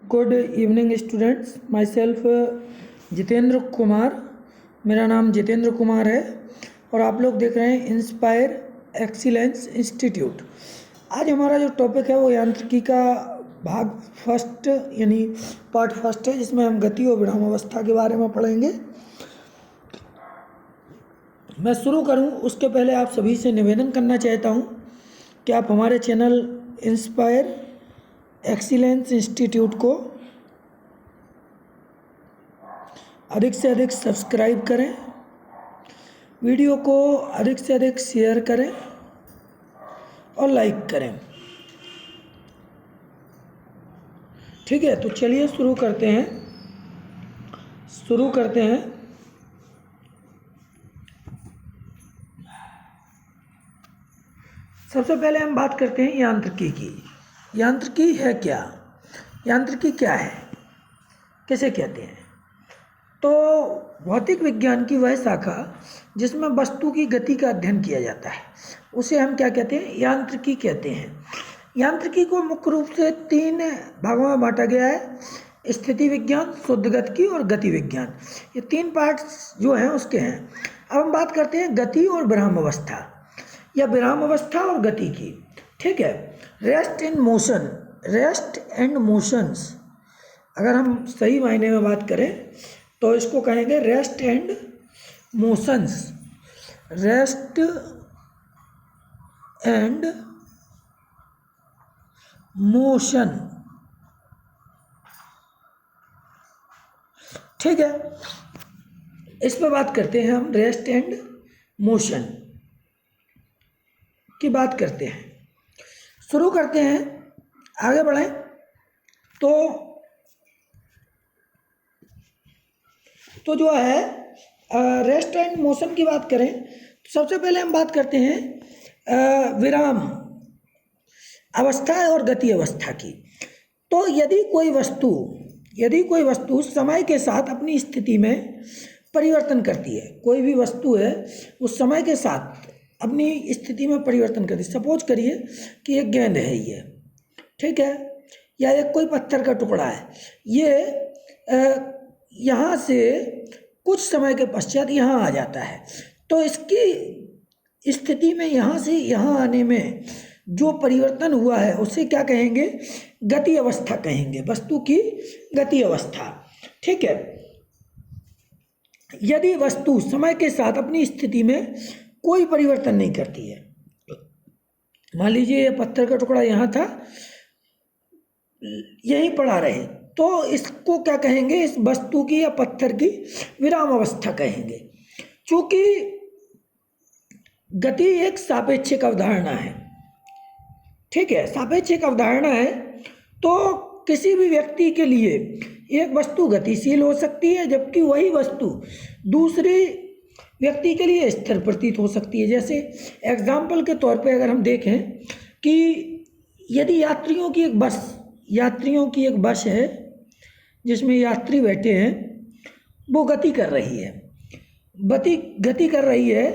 Good evening students, my self Jitendra Kumar. मेरा नाम जितेंद्र कुमार है और आप लोग देख रहे हैं इंस्पायर एक्सीलेंस इंस्टीट्यूट। आज हमारा जो टॉपिक है वो यांत्रिकी का भाग फर्स्ट यानी पार्ट फर्स्ट है, जिसमें हम गति और विरामावस्था के बारे में पढ़ेंगे। मैं शुरू करूं उसके पहले आप सभी से निवेदन करना चाहता हूं कि आप हमारे चैनल इंस्पायर एक्सीलेंस इंस्टीट्यूट को अधिक से अधिक सब्सक्राइब करें, वीडियो को अधिक से अधिक शेयर करें और लाइक करें। ठीक है, तो चलिए शुरू करते हैं। सबसे पहले हम बात करते हैं यांत्रिकी की। यांत्रिकी है क्या? यांत्रिकी क्या है, किसे कहते हैं? तो भौतिक विज्ञान की वह शाखा जिसमें वस्तु की गति का अध्ययन किया जाता है उसे हम क्या कहते हैं? यांत्रिकी कहते हैं। यांत्रिकी को मुख्य रूप से 3 भागों में बांटा गया है: स्थिति विज्ञान, शुद्धगतिकी और गति विज्ञान। ये 3 पार्ट्स जो हैं उसके हैं। अब हम बात करते हैं गति और विराम अवस्था या विराम अवस्था और गति की। ठीक है, रेस्ट एंड मोशंस, अगर हम सही मायने में बात करें तो इसको कहेंगे rest and motions. Rest and motion. ठीक है, इस पर बात करते हैं हम। रेस्ट एंड मोशन की बात करते हैं, शुरू करते हैं, आगे बढ़ें। तो जो है रेस्ट एंड मोशन की बात करें तो सबसे पहले हम बात करते हैं विराम अवस्था और गति अवस्था की। तो यदि कोई वस्तु समय के साथ अपनी स्थिति में परिवर्तन करती है, कोई भी वस्तु है उस समय के साथ अपनी स्थिति में परिवर्तन करती है। सपोज करिए कि एक गेंद है ये, ठीक है, या एक कोई पत्थर का टुकड़ा है, ये यहाँ से कुछ समय के पश्चात यहाँ आ जाता है। तो इसकी स्थिति में यहाँ से यहाँ आने में जो परिवर्तन हुआ है उसे क्या कहेंगे? गति अवस्था कहेंगे, वस्तु की गति अवस्था। ठीक है, यदि वस्तु समय के साथ अपनी स्थिति में कोई परिवर्तन नहीं करती है, मान लीजिए ये पत्थर का टुकड़ा यहाँ था, यहीं पड़ा रहे, तो इसको क्या कहेंगे? इस वस्तु की या पत्थर की विराम अवस्था कहेंगे। चूंकि गति एक सापेक्षिक अवधारणा है, ठीक है, सापेक्षिक अवधारणा है, तो किसी भी व्यक्ति के लिए एक वस्तु गतिशील हो सकती है जबकि वही वस्तु दूसरे व्यक्ति के लिए स्थिर प्रतीत हो सकती है। जैसे एग्जाम्पल के तौर पे अगर हम देखें कि यदि यात्रियों की एक बस है जिसमें यात्री बैठे हैं, वो गति कर रही है,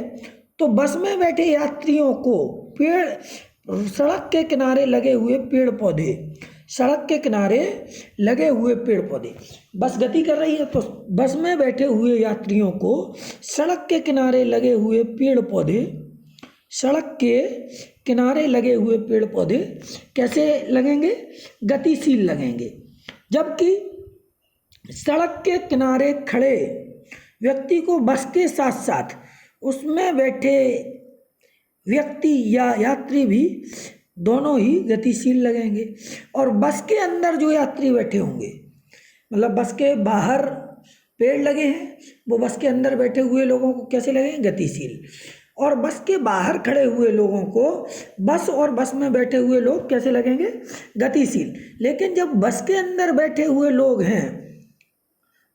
तो बस में बैठे यात्रियों को सड़क के किनारे लगे हुए पेड़ पौधे, बस गति कर रही है तो बस में बैठे हुए यात्रियों को सड़क के किनारे लगे हुए पेड़ पौधे कैसे लगेंगे? गतिशील लगेंगे। जबकि सड़क के किनारे खड़े व्यक्ति को बस के साथ साथ उसमें बैठे व्यक्ति या यात्री भी दोनों ही गतिशील लगेंगे। और बस के अंदर जो यात्री बैठे होंगे, मतलब बस के बाहर पेड़ लगे हैं, वो बस के अंदर बैठे हुए लोगों को कैसे लगेंगे? गतिशील। और बस के बाहर खड़े हुए लोगों को बस में बैठे हुए लोग कैसे लगेंगे? गतिशील। लेकिन जब बस के अंदर बैठे हुए लोग हैं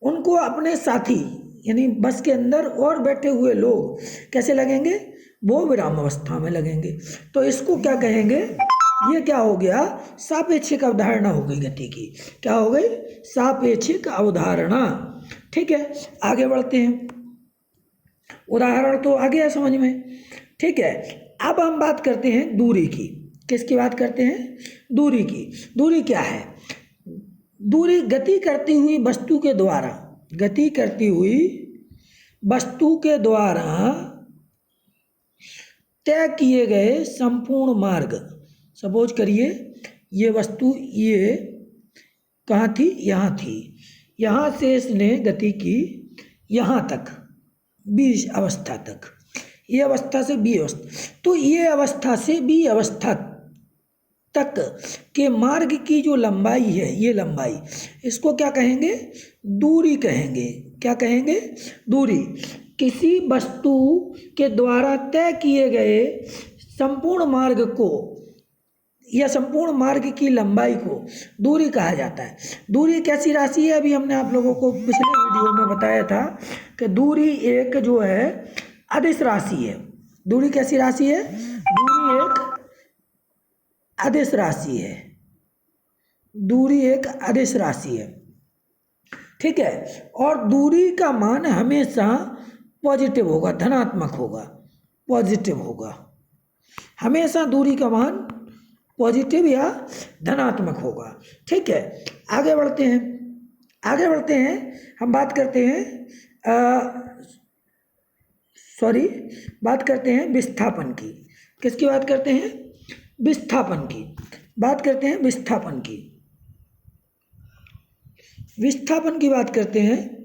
उनको अपने साथी यानी बस के अंदर और बैठे हुए लोग कैसे लगेंगे? वो विराम अवस्था में लगेंगे। तो इसको क्या कहेंगे? ये क्या हो गया? सापेक्षिक अवधारणा हो गई गति की। क्या हो गई? सापेक्षिक अवधारणा। ठीक है, आगे बढ़ते हैं। उदाहरण तो आ गया समझ में। ठीक है, अब हम बात करते हैं दूरी की। किसकी बात करते हैं? दूरी की। दूरी क्या है? दूरी गति करती हुई वस्तु के द्वारा, गति करती हुई वस्तु के द्वारा तय किए गए संपूर्ण मार्ग। सपोज करिए ये वस्तु ये कहाँ थी, यहाँ थी, यहाँ से इसने गति की यहाँ तक, बी अवस्था तक, ये अवस्था से बी अवस्था, तो ये अवस्था से बी अवस्था तक के मार्ग की जो लंबाई है, ये लंबाई, इसको क्या कहेंगे, दूरी कहेंगे। क्या कहेंगे, दूरी। किसी वस्तु के द्वारा तय किए गए संपूर्ण मार्ग को या संपूर्ण मार्ग की लंबाई को दूरी कहा जाता है। दूरी कैसी राशि है, अभी हमने आप लोगों को पिछले वीडियो में बताया था कि दूरी एक जो है अदिश राशि है। दूरी कैसी राशि है, दूरी एक अदिश राशि है, दूरी एक अदिश राशि है, ठीक है। और दूरी का मान हमेशा पॉजिटिव होगा, धनात्मक होगा, पॉजिटिव होगा, हमेशा दूरी का मान पॉजिटिव या धनात्मक होगा, ठीक है। आगे बढ़ते हैं, आगे बढ़ते हैं, हम बात करते हैं बात करते हैं विस्थापन की। किसकी बात करते हैं, विस्थापन की बात करते हैं, विस्थापन की, विस्थापन की बात करते हैं।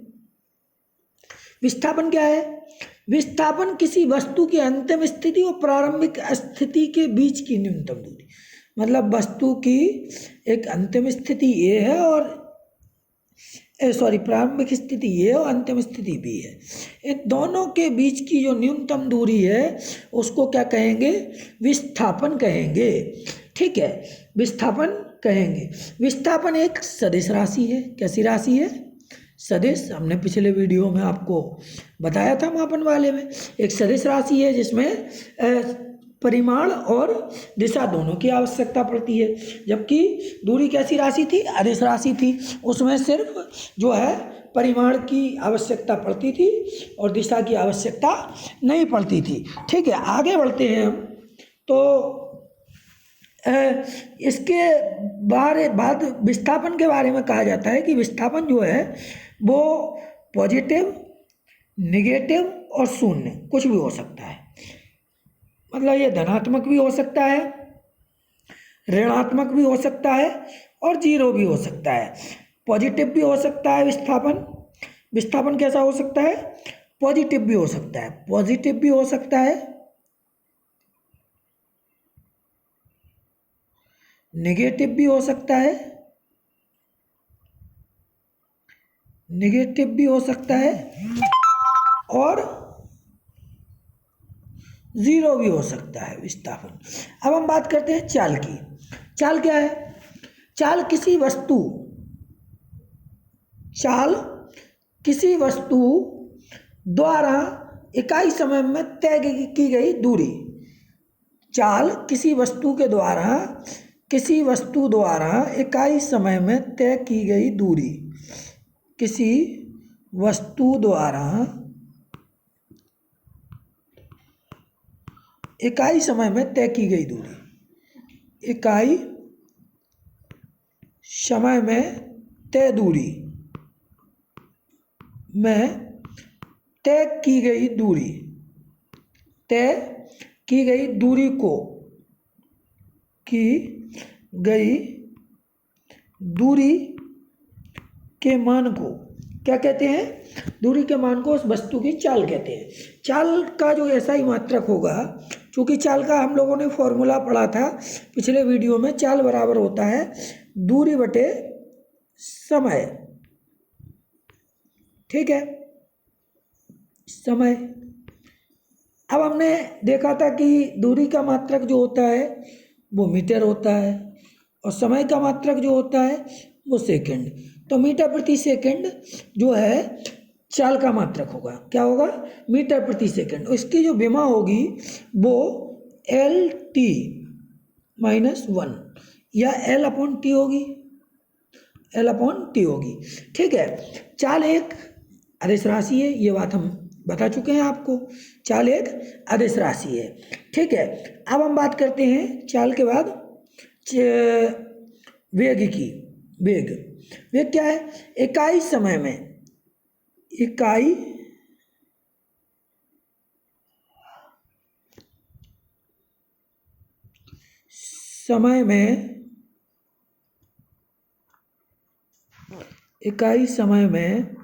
विस्थापन क्या है, विस्थापन किसी वस्तु की अंतिम स्थिति और प्रारंभिक स्थिति के बीच की न्यूनतम दूरी। मतलब वस्तु की एक अंतिम स्थिति ये है और प्रारंभिक स्थिति ये और अंतिम स्थिति भी है, इन दोनों के बीच की जो न्यूनतम दूरी है उसको क्या कहेंगे, विस्थापन कहेंगे, ठीक है, विस्थापन कहेंगे। विस्थापन एक सदिश राशि है। कैसी राशि है, सदिश। हमने पिछले वीडियो में आपको बताया था मापन वाले में, एक सदिश राशि है जिसमें परिमाण और दिशा दोनों की आवश्यकता पड़ती है। जबकि दूरी कैसी राशि थी, अदिश राशि थी, उसमें सिर्फ जो है परिमाण की आवश्यकता पड़ती थी और दिशा की आवश्यकता नहीं पड़ती थी, ठीक है। आगे बढ़ते हैं हम, तो इसके बाद विस्थापन के बारे में कहा जाता है कि विस्थापन जो है वो पॉजिटिव, निगेटिव और शून्य कुछ भी हो सकता है। मतलब ये धनात्मक भी हो सकता है, ऋणात्मक भी हो सकता है और जीरो भी हो सकता है। पॉजिटिव भी हो सकता है विस्थापन। विस्थापन कैसा हो सकता है, पॉजिटिव भी हो सकता है, पॉजिटिव भी हो सकता है, नेगेटिव भी हो सकता है, नेगेटिव भी हो सकता है और जीरो भी हो सकता है विस्थापन। अब हम बात करते हैं चाल की। चाल क्या है, चाल किसी वस्तु द्वारा इकाई समय में तय की गई दूरी। चाल किसी वस्तु द्वारा इकाई समय में तय की गई दूरी। किसी वस्तु द्वारा इकाई समय में तय की गई दूरी, इकाई समय में तय दूरी में तय की गई दूरी, तय की गई दूरी को, की गई दूरी के मान को क्या कहते हैं, दूरी के मान को उस वस्तु की चाल कहते हैं। चाल का जो ऐसा ही मात्रक होगा, चूँकि चाल का हम लोगों ने फॉर्मूला पढ़ा था पिछले वीडियो में, चाल बराबर होता है दूरी बटे समय, ठीक है, समय। अब हमने देखा था कि दूरी का मात्रक जो होता है वो मीटर होता है और समय का मात्रक जो होता है वो सेकंड। तो मीटर प्रति सेकंड जो है चाल का मात्रक होगा, क्या होगा, मीटर प्रति सेकंड। इसकी जो विमा होगी वो LT -1 या L/T होगी, L/T होगी, ठीक है। चाल एक अदिश राशि है, ये बात हम बता चुके हैं आपको, चाल एक अदिश राशि है, ठीक है। अब हम बात करते हैं चाल के बाद वेग की। वेग। वेग क्या है? इकाई समय में, इकाई समय में, इकाई समय में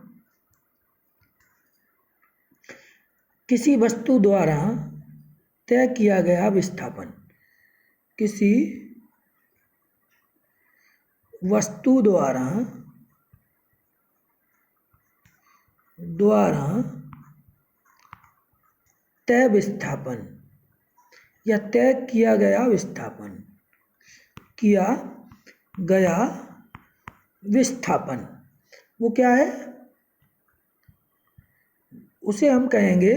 किसी वस्तु द्वारा तय किया गया विस्थापन, किसी वस्तु द्वारा तय विस्थापन या तय किया गया विस्थापन, किया गया विस्थापन, वो क्या है? उसे हम कहेंगे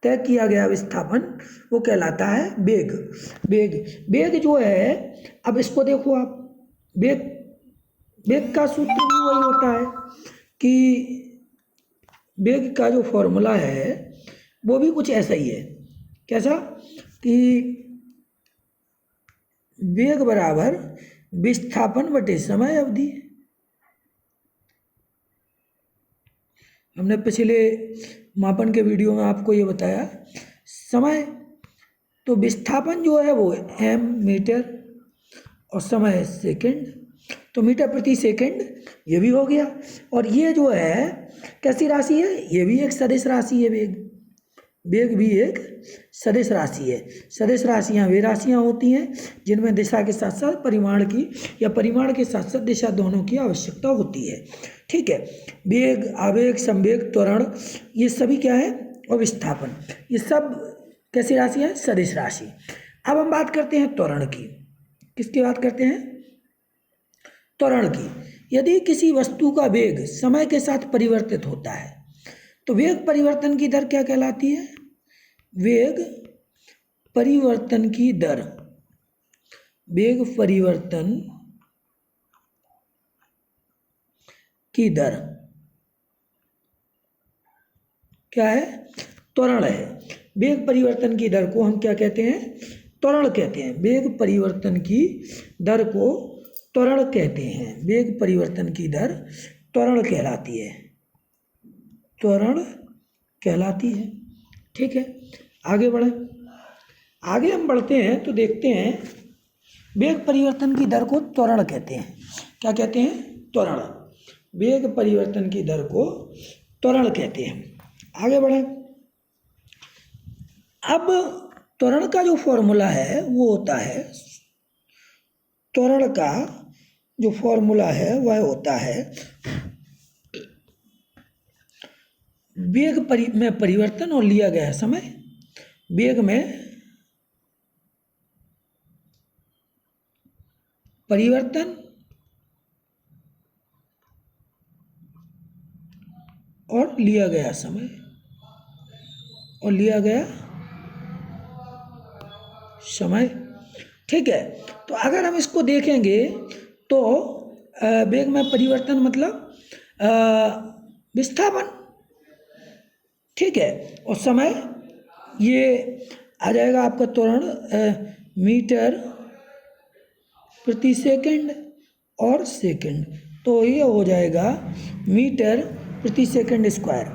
तय किया गया विस्थापन, वो कहलाता है वेग। वेग, वेग जो है, अब इसको देखो आप, वेग, वेग का सूत्र भी वही होता है कि वेग का जो फॉर्मूला है वो भी कुछ ऐसा ही है। कैसा? कि वेग बराबर विस्थापन बटे समय अवधि। हमने पिछले मापन के वीडियो में आपको ये बताया, समय तो विस्थापन जो है वो m मीटर और समय सेकंड, तो मीटर प्रति सेकंड ये भी हो गया। और ये जो है कैसी राशि है? ये भी एक सदिश राशि है। वेग, वेग भी एक सदिश राशि है। सदिश राशियाँ वे राशियाँ होती हैं जिनमें दिशा के साथ साथ परिमाण की या परिमाण के साथ साथ दिशा दोनों की आवश्यकता होती है। ठीक है, वेग, आवेग, संवेग, त्वरण, ये सभी क्या है? और विस्थापन, ये सब कैसी राशि है? सदिश राशि। अब हम बात करते हैं त्वरण की। किसकी बात करते हैं? त्वरण की। यदि किसी वस्तु का वेग समय के साथ परिवर्तित होता है तो वेग परिवर्तन की दर क्या कहलाती है? वेग परिवर्तन की दर, वेग परिवर्तन की दर क्या है? त्वरण है। वेग परिवर्तन की दर को हम क्या कहते हैं? त्वरण कहते हैं। वेग परिवर्तन की दर को त्वरण कहते हैं। वेग परिवर्तन की दर त्वरण कहलाती है, त्वरण कहलाती है। ठीक है, आगे बढ़े। आगे हम बढ़ते हैं तो देखते हैं वेग परिवर्तन की दर को त्वरण कहते हैं। क्या कहते हैं? त्वरण। वेग परिवर्तन की दर को त्वरण कहते हैं। आगे बढ़े। अब त्वरण का जो फॉर्मूला है वो होता है, त्वरण का जो फॉर्मूला है वह होता है वेग में परिवर्तन और लिया गया समय। वेग में परिवर्तन और लिया गया समय, और लिया गया समय। ठीक है, तो अगर हम इसको देखेंगे तो वेग में परिवर्तन मतलब विस्थापन। ठीक है, और समय ये आ जाएगा आपका त्वरण मीटर प्रति सेकंड और सेकंड, तो ये हो जाएगा मीटर प्रति सेकंड स्क्वायर।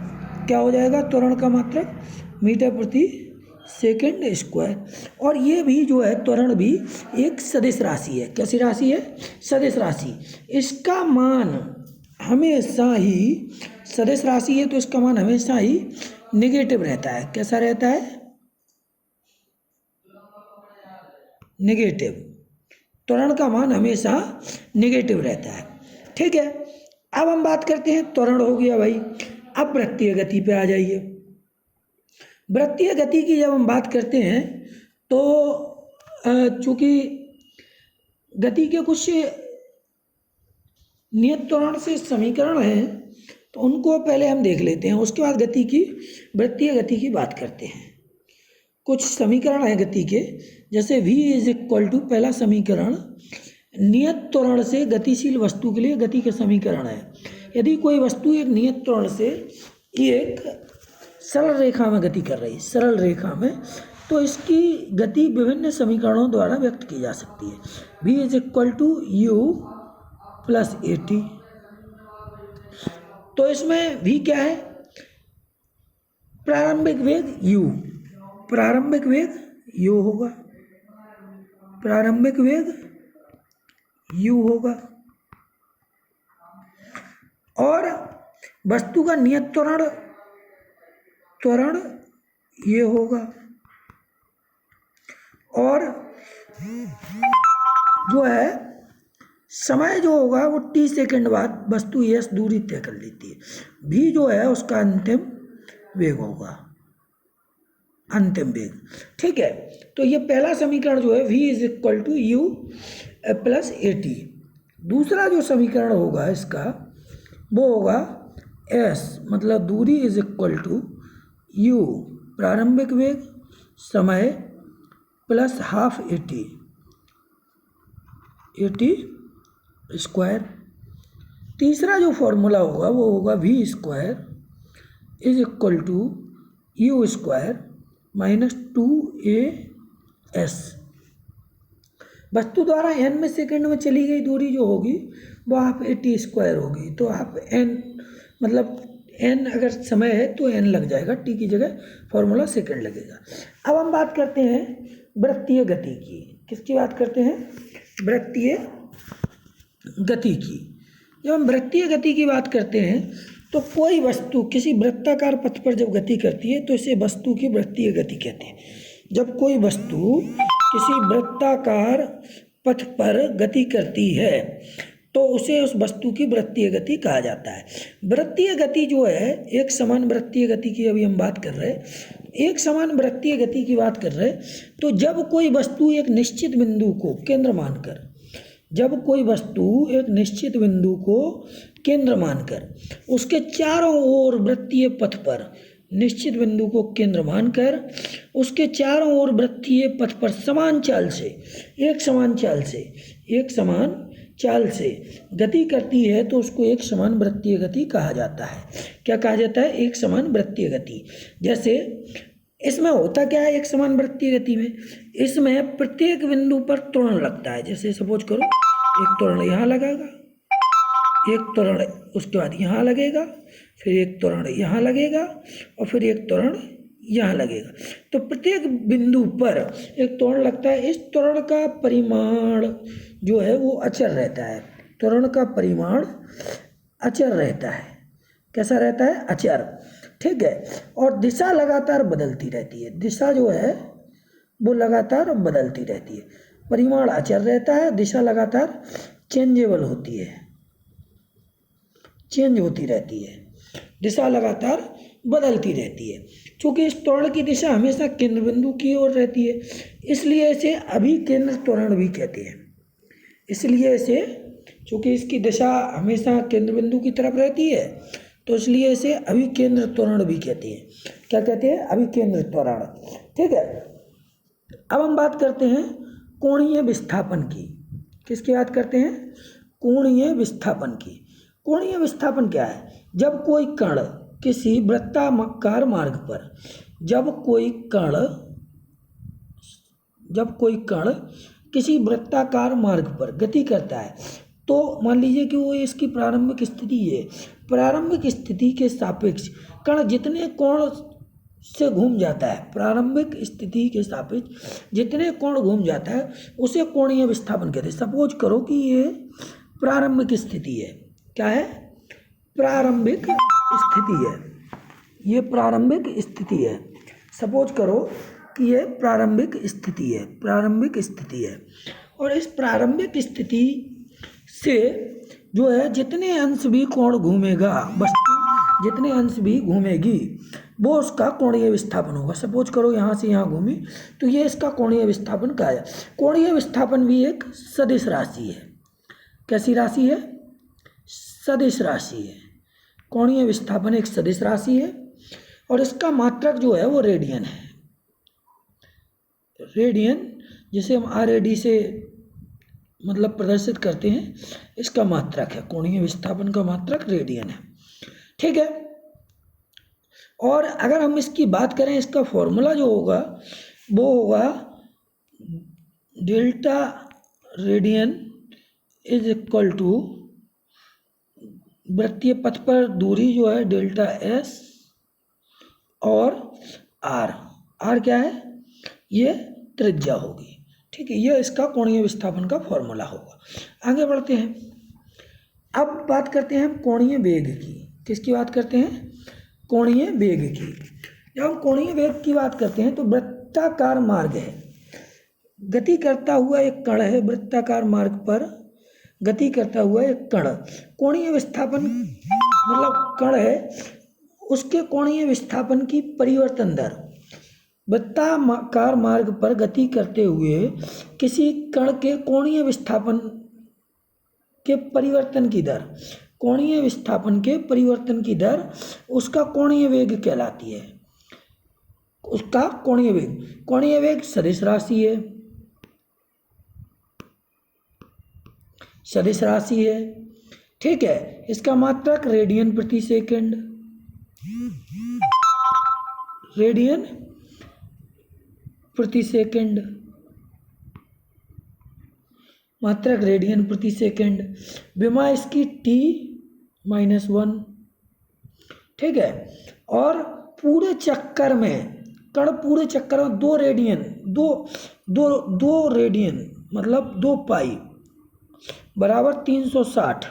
क्या हो जाएगा? त्वरण का मात्रक मीटर प्रति सेकंड स्क्वायर। और ये भी जो है त्वरण भी एक सदिश राशि है। कैसी राशि है? सदिश राशि। इसका मान हमेशा ही, सदिश राशि है तो इसका मान हमेशा ही नेगेटिव रहता है। कैसा रहता है? नेगेटिव। त्वरण का मान हमेशा नेगेटिव रहता है। ठीक है, अब हम बात करते हैं, त्वरण हो गया भाई। अब वृत्तीय गति पे आ जाइए। वृत्तीय गति की जब हम बात करते हैं तो चूंकि गति के कुछ नियत त्वरण से समीकरण हैं तो उनको पहले हम देख लेते हैं, उसके बाद गति की, वृत्तीय गति की बात करते हैं। कुछ समीकरण है गति के, जैसे v इज इक्वल टू, पहला समीकरण नियत त्वरण से गतिशील वस्तु के लिए गति के समीकरण है। यदि कोई वस्तु एक नियत त्वरण से एक सरल रेखा में गति कर रही है, सरल रेखा में, तो इसकी गति विभिन्न समीकरणों द्वारा व्यक्त की जा सकती है। v is equal to u plus AT। तो इसमें v क्या है? प्रारंभिक वेग u, प्रारंभिक वेग u होगा, प्रारंभिक वेग u होगा। और वस्तु का नियत त्वरण, त्वरण ये होगा। और जो है समय जो होगा वो t सेकंड बाद वस्तु s दूरी तय कर लेती है। v जो है उसका अंतिम वेग होगा, अंतिम वेग। ठीक है, तो ये पहला समीकरण जो है v is equal to u plus AT। दूसरा जो समीकरण होगा इसका वो होगा s मतलब दूरी इज इक्वल टू u प्रारंभिक वेग समय plus half AT, AT square. तीसरा जो फॉर्मूला होगा वो होगा v square is equal to u square minus 2as। वस्तु द्वारा n में सेकंड में चली गई दूरी जो होगी वो हाफ AT स्क्वायर होगी। तो हाफ n मतलब n अगर समय है तो n लग जाएगा, t की जगह फॉर्मूला सेकंड लगेगा। अब हम बात करते हैं वृत्तीय गति की। किसकी बात करते हैं? वृत्तीय गति की। जब हम वृत्तीय गति की बात करते हैं तो कोई वस्तु किसी वृत्ताकार पथ पर जब गति करती है तो इसे वस्तु की वृत्तीय गति कहते हैं। जब कोई वस्तु किसी वृत्ताकार पथ पर गति करती है तो उसे उस वस्तु की वृत्तीय गति कहा जाता है। वृत्तीय गति जो है एक समान वृत्तीय गति की अभी हम बात कर रहे हैं, एक समान वृत्तीय गति की बात कर रहे हैं। तो जब कोई वस्तु एक निश्चित बिंदु को केंद्र मानकर, जब कोई वस्तु एक निश्चित बिंदु को केंद्र मानकर उसके चारों ओर वृत्तीय पथ पर, निश्चित बिंदु को केंद्र मानकर उसके चारों ओर वृत्तीय पथ पर समान चाल से, एक समान चाल से, एक समान चाल से गति करती है तो उसको एक समान वृत्तीय गति कहा जाता है। क्या कहा जाता है? एक समान वृत्तीय गति। जैसे इसमें होता क्या है एक समान वृत्तीय गति में? इसमें प्रत्येक बिंदु पर त्वरण लगता है। जैसे सपोज करो एक त्वरण यहाँ लगेगा, एक त्वरण उसके बाद यहाँ लगेगा, फिर एक त्वरण यहाँ लगेगा और फिर एक त्वरण यहाँ लगेगा। तो प्रत्येक बिंदु पर एक त्वरण लगता है। इस त्वरण का परिमाण जो है वो अचर रहता है। त्वरण का परिमाण अचर रहता है। कैसा रहता है? अचर। ठीक है, और दिशा लगातार बदलती रहती है। दिशा जो है वो लगातार बदलती रहती है। परिमाण अचर रहता है, दिशा लगातार चेंजेबल होती है, चेंज होती रहती है, दिशा लगातार बदलती रहती है। क्योंकि इस त्वरण की दिशा हमेशा केंद्र बिंदु की ओर रहती है, इसलिए इसे अभिकेंद्र त्वरण भी कहते हैं। इसलिए इसे, चूँकि इसकी दिशा हमेशा केंद्र बिंदु की तरफ रहती है तो इसलिए इसे अभिकेंद्र त्वरण भी कहते हैं। क्या कहते हैं? अभिकेंद्र त्वरण। ठीक है, अब हम बात करते हैं कोणीय विस्थापन की। किसकी बात करते हैं? कोणीय विस्थापन की। कोणीय विस्थापन क्या है? जब कोई कण किसी वृत्ताकार मार्ग पर, जब कोई कण किसी वृत्ताकार मार्ग पर गति करता है तो मान लीजिए कि वो इसकी प्रारंभिक स्थिति है, प्रारंभिक स्थिति के सापेक्ष कण जितने कोण से घूम जाता है, प्रारंभिक स्थिति के सापेक्ष जितने कोण घूम जाता है उसे कोणीय विस्थापन कहते हैं। सपोज करो कि ये प्रारंभिक स्थिति है। क्या है? प्रारंभिक स्थिति है। ये प्रारंभिक स्थिति है। सपोज करो कि ये प्रारंभिक स्थिति है, प्रारंभिक स्थिति है। और इस प्रारंभिक स्थिति से जो है जितने अंश भी कोण घूमेगा, वस्तु जितने अंश भी घूमेगी वो उसका कोणीय विस्थापन होगा। सपोज करो यहाँ से यहाँ घूमी तो ये इसका कोणीय विस्थापन का है। कोणीय विस्थापन भी एक सदिश राशि है। कैसी राशि है? सदिश राशि है। कोणीय विस्थापन एक सदिश राशि है और इसका मात्रक जो है वो रेडियन है। रेडियन जिसे हम RAD से मतलब प्रदर्शित करते हैं, इसका मात्रक है। कोणीय विस्थापन का मात्रक रेडियन है। ठीक है, और अगर हम इसकी बात करें, इसका फॉर्मूला जो होगा वो होगा delta radian is equal to वृत्तीय पथ पर दूरी जो है डेल्टा एस और आर क्या है, ये त्रिज्या होगी। ठीक है, यह इसका कोणीय विस्थापन का फॉर्मूला होगा। आगे बढ़ते हैं, अब बात करते हैं हम कोणीय वेग की। किसकी बात करते हैं? कोणीय वेग की। जब हम कोणीय वेग की बात करते हैं तो वृत्ताकार मार्ग है, गति करता हुआ एक कण है, वृत्ताकार मार्ग पर गति करता हुआ एक कण, कोणीय विस्थापन मतलब कण है, उसके कोणीय विस्थापन की परिवर्तन दर, वृत्ताकार मार्ग पर गति करते हुए किसी कण के कोणीय विस्थापन के परिवर्तन की दर, कोणीय विस्थापन के परिवर्तन की दर उसका कोणीय वेग कहलाती है। उसका कोणीय वेग सदिश राशि है, सदिश राशि है। ठीक है, इसका मात्रक रेडियन प्रति सेकंड, रेडियन प्रति सेकंड, मात्रक रेडियन प्रति सेकंड, विमा इसकी t-1। ठीक है, और पूरे चक्कर में कण पूरे चक्कर में 2 रेडियन, दो रेडियन मतलब 2 पाई बराबर 360।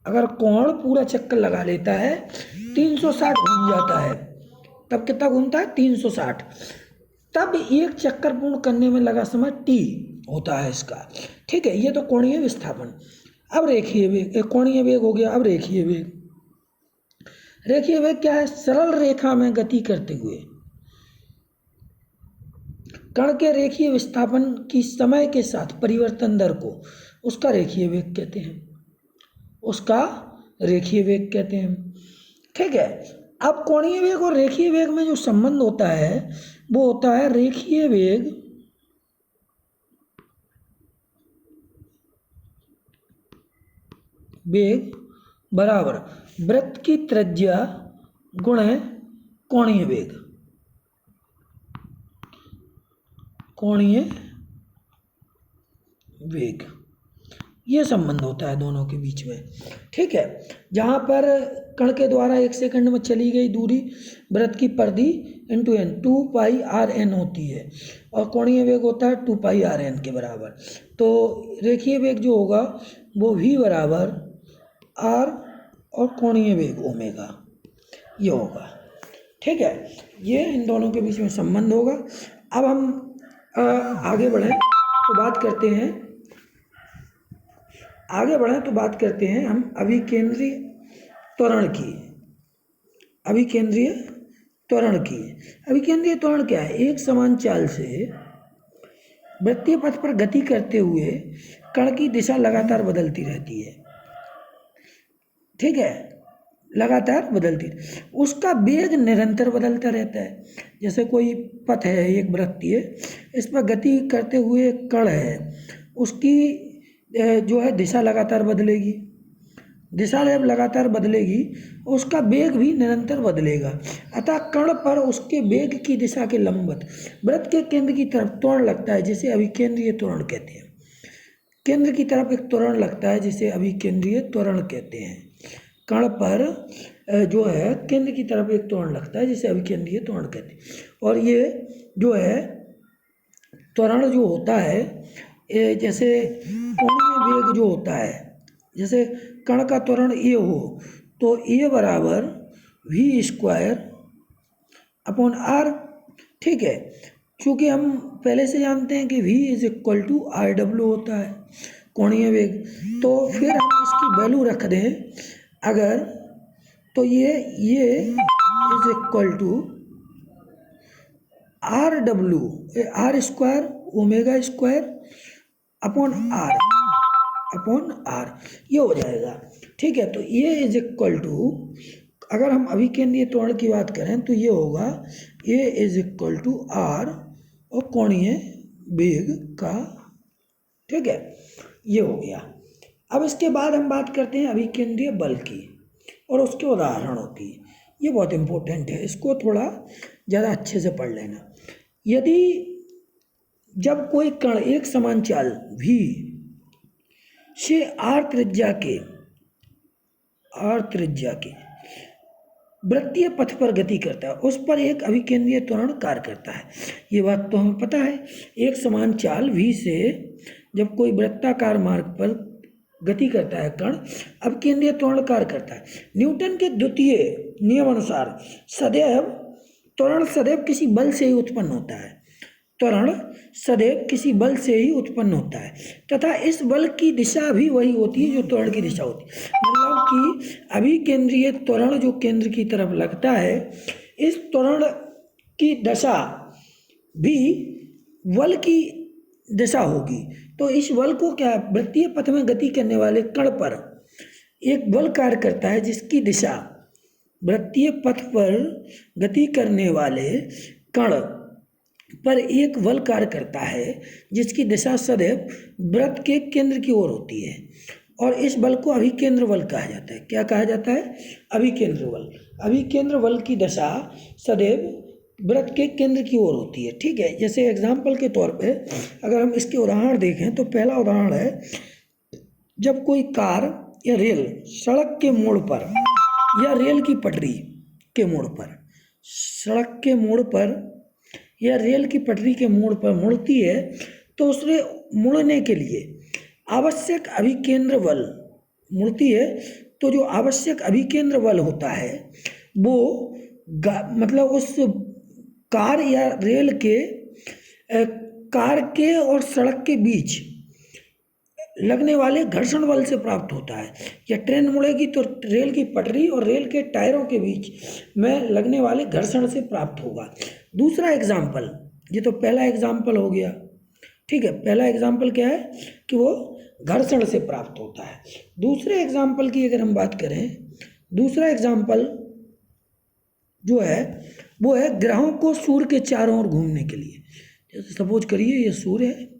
अगर कोण पूरा चक्कर लगा लेता है 360 घूम जाता है, तब कितना घूमता है? 360। तब एक चक्कर पूर्ण करने में लगा समय t होता है इसका। ठीक है, ये तो कोणीय विस्थापन। अब रेखीय वेग, कोणीय वेग हो गया। अब रेखीय वेग, रेखीय वेग क्या है? सरल रेखा में गति करते हुए कण के रेखीय विस्थापन की समय के साथ परिवर्तन दर को उसका रेखीय वेग कहते हैं, उसका रेखीय वेग कहते हैं। ठीक है, अब कोणीय वेग और रेखीय वेग में जो संबंध होता है वो होता है रेखीय वेग बराबर वृत्त की त्रिज्या गुणे कोणीय वेग, कोणीय वेग, ये संबंध होता है दोनों के बीच में। ठीक है, जहाँ पर कण के द्वारा 1 सेकंड में चली गई दूरी वृत्त की परिधि इंटू एन 2πr/n होती है, और कोणीय वेग होता है 2πr/n के बराबर। तो रेखीय वेग जो होगा वो v बराबर r और कोणीय वेग ओमेगा, ये होगा। ठीक है, ये इन दोनों के बीच में संबंध होगा। अब हम आगे बढ़ें तो बात करते हैं हम अभिकेंद्रीय त्वरण की। अभिकेंद्रीय त्वरण क्या है? एक समान चाल से वृत्तीय पथ पर गति करते हुए कण की दिशा लगातार बदलती रहती है। ठीक है, लगातार बदलती, उसका वेग निरंतर बदलता रहता है। जैसे कोई पथ है एक वृत्तीय, इस पर गति करते हुए कण है, उसकी जो है दिशा लगातार बदलेगी, दिशा जब लगातार बदलेगी उसका वेग भी निरंतर बदलेगा। अतः कण पर उसके वेग की दिशा के लंबवत वृत्त के केंद्र की तरफ त्वरण लगता है, जिसे अभिकेंद्रीय त्वरण कहते हैं। केंद्र की तरफ एक त्वरण लगता है जिसे अभिकेंद्रीय त्वरण कहते हैं। कण पर जो है केंद्र की तरफ एक त्वरण लगता है जिसे अभिकेंद्रीय त्वरण कहते हैं। और ये जो है त्वरण जो होता है, जैसे कोणीय वेग जो होता है, जैसे कण का त्वरण ए हो तो ए बराबर v²/r। ठीक है, चूँकि हम पहले से जानते हैं कि v = r/w होता है कोणीय वेग, तो फिर हम इसकी वैल्यू रख दें अगर, तो ये = r/w, r²/r ये हो जाएगा। ठीक है, तो ये अगर हम अभिकेंद्रीय त्वरण की बात करें तो ये होगा a r और कोणीय वेग का। ठीक है, ये हो गया। अब इसके बाद हम बात करते हैं अभिकेंद्रीय बल की और उसके उदाहरणों की। ये बहुत इम्पोर्टेंट है, इसको थोड़ा ज़्यादा अच्छे से पढ़ लेना। यदि जब कोई कण एक समान चाल v से आर त्रिज्या के वृत्तीय पथ पर गति करता है, उस पर एक अभिकेंद्रीय त्वरण कार्य करता है। ये बात तो हमें पता है। एक समान चाल v से जब कोई वृत्ताकार मार्ग पर गति करता है कण, अभिकेंद्रीय त्वरण कार्य करता है। न्यूटन के द्वितीय नियम अनुसार त्वरण सदैव किसी बल से ही उत्पन्न होता है। त्वरण सदैव किसी बल से ही उत्पन्न होता है तथा इस बल की दिशा भी वही होती है जो त्वरण की दिशा होती है। मतलब कि अभिकेंद्रीय त्वरण जो केंद्र की तरफ लगता है, इस त्वरण की दशा भी बल की दिशा होगी। तो इस बल को क्या, वृत्तीय पथ में गति करने वाले कण पर एक बल कार्य करता है जिसकी दिशा, वृत्तीय पथ पर गति करने वाले कण पर एक बल कार्य करता है जिसकी दिशा सदैव वृत्त के केंद्र की ओर होती है और इस बल को अभिकेंद्र बल कहा जाता है। क्या कहा जाता है? अभिकेंद्र बल। अभिकेंद्र बल की दशा सदैव वृत्त के केंद्र की ओर होती है। ठीक है, जैसे एग्जाम्पल के तौर पे अगर हम इसके उदाहरण देखें तो पहला उदाहरण है, जब कोई कार या रेल सड़क के मोड़ पर या रेल की पटरी के मोड़ पर, सड़क के मोड़ पर या रेल की पटरी के मोड़ पर मुड़ती है तो उससे मुड़ने के लिए आवश्यक अभिकेंद्र बल, मुड़ती है तो जो आवश्यक अभिकेंद्र बल होता है वो मतलब उस कार या रेल के कार के और सड़क के बीच लगने वाले घर्षण बल से प्राप्त होता है। या ट्रेन मुड़ेगी तो रेल की पटरी और रेल के टायरों के बीच में लगने वाले घर्षण से प्राप्त होगा। दूसरा एग्जाम्पल, ये तो पहला एग्जाम्पल हो गया। ठीक है, पहला एग्जाम्पल क्या है कि वो घर्षण से प्राप्त होता है। दूसरे एग्जाम्पल की अगर हम बात करें, दूसरा एग्जाम्पल जो है वो है ग्रहों को सूर्य के चारों ओर घूमने के लिए। जैसे सपोज करिए ये सूर्य है,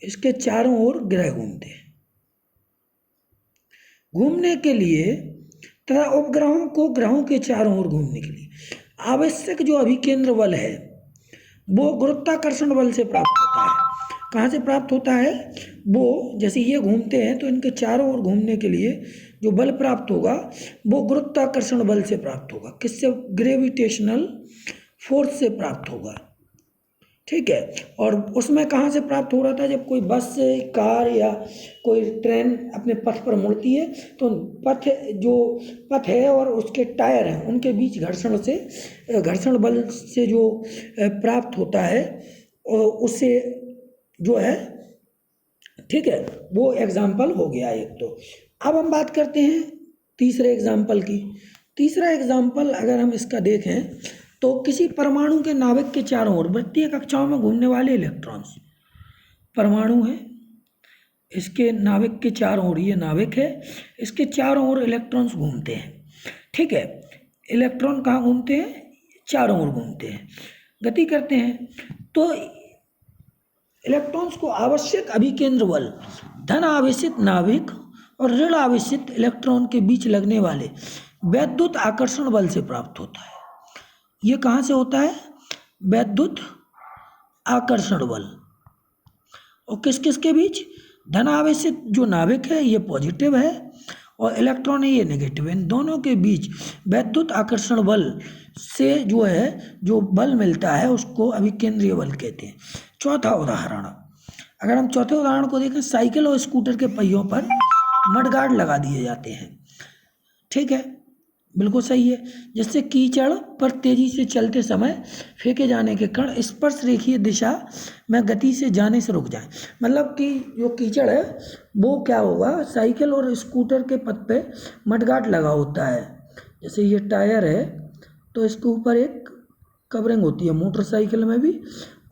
इसके चारों ओर ग्रह घूमते हैं। घूमने के लिए तथा उपग्रहों को ग्रहों के चारों ओर घूमने के लिए आवश्यक जो अभिकेंद्र बल है वो गुरुत्वाकर्षण बल से प्राप्त होता है। कहाँ से प्राप्त होता है? वो जैसे ये घूमते हैं तो इनके चारों ओर घूमने के लिए जो बल प्राप्त होगा वो गुरुत्वाकर्षण बल से प्राप्त होगा। किससे? ग्रेविटेशनल फोर्स से प्राप्त होगा। ठीक है, और उसमें कहाँ से प्राप्त हो रहा था? जब कोई बस कार या कोई ट्रेन अपने पथ पर मुड़ती है तो पथ है और उसके टायर हैं उनके बीच घर्षण बल से जो प्राप्त होता है उससे जो है, ठीक है, वो एग्जाम्पल हो गया एक। तो अब हम बात करते हैं तीसरे एग्जाम्पल की। तीसरा एग्जाम्पल अगर हम इसका देखें तो किसी परमाणु के नाभिक के चारों ओर वृत्तीय कक्षाओं में घूमने वाले इलेक्ट्रॉन्स, परमाणु है, इसके नाभिक के चारों ओर, ये नाभिक है, इसके चारों ओर इलेक्ट्रॉन्स घूमते हैं। ठीक है, इलेक्ट्रॉन कहाँ घूमते हैं? चारों ओर घूमते हैं, गति करते हैं। तो इलेक्ट्रॉन्स को आवश्यक अभिकेंद्र बल धन आवेशित नाभिक और ऋण आवेशित इलेक्ट्रॉन के बीच लगने वाले वैद्युत आकर्षण बल से प्राप्त होता है। ये कहाँ से होता है? वैद्युत आकर्षण बल। और किस किस के बीच? धन आवेशित जो नाभिक है ये पॉजिटिव है और इलेक्ट्रॉन है ये नेगेटिव है। इन दोनों के बीच वैद्युत आकर्षण बल से जो है जो बल मिलता है उसको अभिकेंद्रीय बल कहते हैं। चौथा उदाहरण, अगर हम चौथे उदाहरण को देखें, साइकिल और स्कूटर के पहियों पर मडगार्ड लगा दिए जाते हैं। ठीक है, बिल्कुल सही है, जिससे कीचड़ पर तेजी से चलते समय फेंके जाने के कण स्पर्श रेखीय दिशा में गति से जाने से रुक जाएं। मतलब कि जो कीचड़ है वो क्या होगा, साइकिल और स्कूटर के पथ पे मडगार्ड लगा होता है। जैसे ये टायर है तो इसके ऊपर एक कवरिंग होती है, मोटरसाइकिल में भी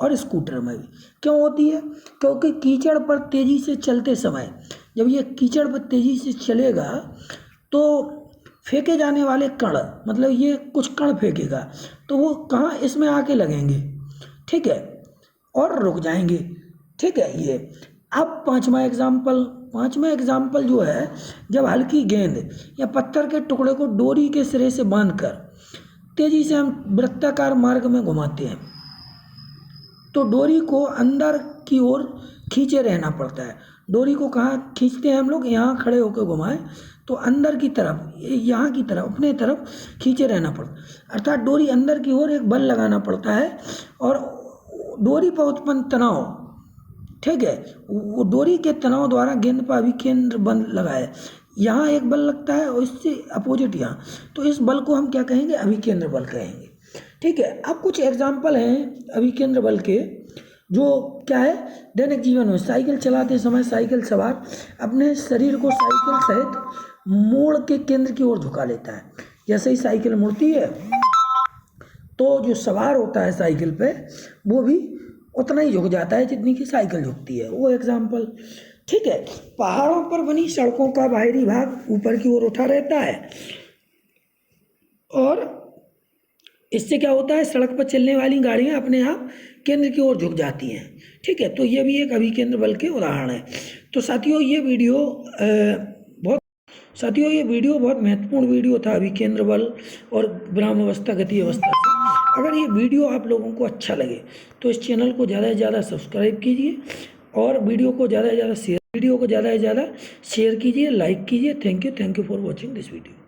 और स्कूटर में भी। क्यों होती है? क्योंकि कीचड़ पर तेज़ी से चलते समय जब ये कीचड़ पर तेज़ी से चलेगा तो फेंके जाने वाले कण, मतलब ये कुछ कण फेंकेगा तो वो कहाँ, इसमें आके लगेंगे। ठीक है, और रुक जाएंगे। ठीक है, ये अब पांचवा एग्जाम्पल जो है, जब हल्की गेंद या पत्थर के टुकड़े को डोरी के सिरे से बांधकर तेजी से हम वृत्ताकार मार्ग में घुमाते हैं तो डोरी को अंदर की ओर खींचे रहना पड़ता है। डोरी को कहाँ खींचते हैं हम लोग, यहाँ खड़े होकर घुमाएं तो अंदर की तरफ, यहाँ की तरफ, अपने तरफ खींचे रहना पड़ता है, अर्थात डोरी अंदर की ओर एक बल लगाना पड़ता है। और डोरी पर उत्पन्न तनाव, ठीक है, वो डोरी के तनाव द्वारा गेंद पर अभिकेंद्र बल लगा है। यहाँ एक बल लगता है और इससे अपोजिट यहाँ, तो इस बल को हम क्या कहेंगे, अभिकेंद्र बल कहेंगे। ठीक है, अब कुछ एग्जाम्पल हैं अभिकेंद्र बल के, जो क्या है, दैनिक जीवन में साइकिल चलाते समय साइकिल सवार अपने शरीर को साइकिल सहित मोड़ के केंद्र की ओर झुका लेता है। जैसे ही साइकिल मुड़ती है तो जो सवार होता है साइकिल पे वो भी उतना ही झुक जाता है जितनी की साइकिल झुकती है, वो एग्जाम्पल। ठीक है, पहाड़ों पर बनी सड़कों का बाहरी भाग ऊपर की ओर उठा रहता है और इससे क्या होता है, सड़क पर चलने वाली गाड़ियां अपने आप केंद्र की ओर झुक जाती हैं। ठीक है, तो ये भी एक अभिकेंद्र बल के उदाहरण है। तो साथियों ये वीडियो बहुत महत्वपूर्ण वीडियो था अभिकेंद्र बल और विरामावस्था गति अवस्था से। अगर ये वीडियो आप लोगों को अच्छा लगे तो इस चैनल को ज़्यादा से ज़्यादा सब्सक्राइब कीजिए और वीडियो को ज़्यादा से ज़्यादा शेयर कीजिए, लाइक कीजिए। Thank you for watching this video.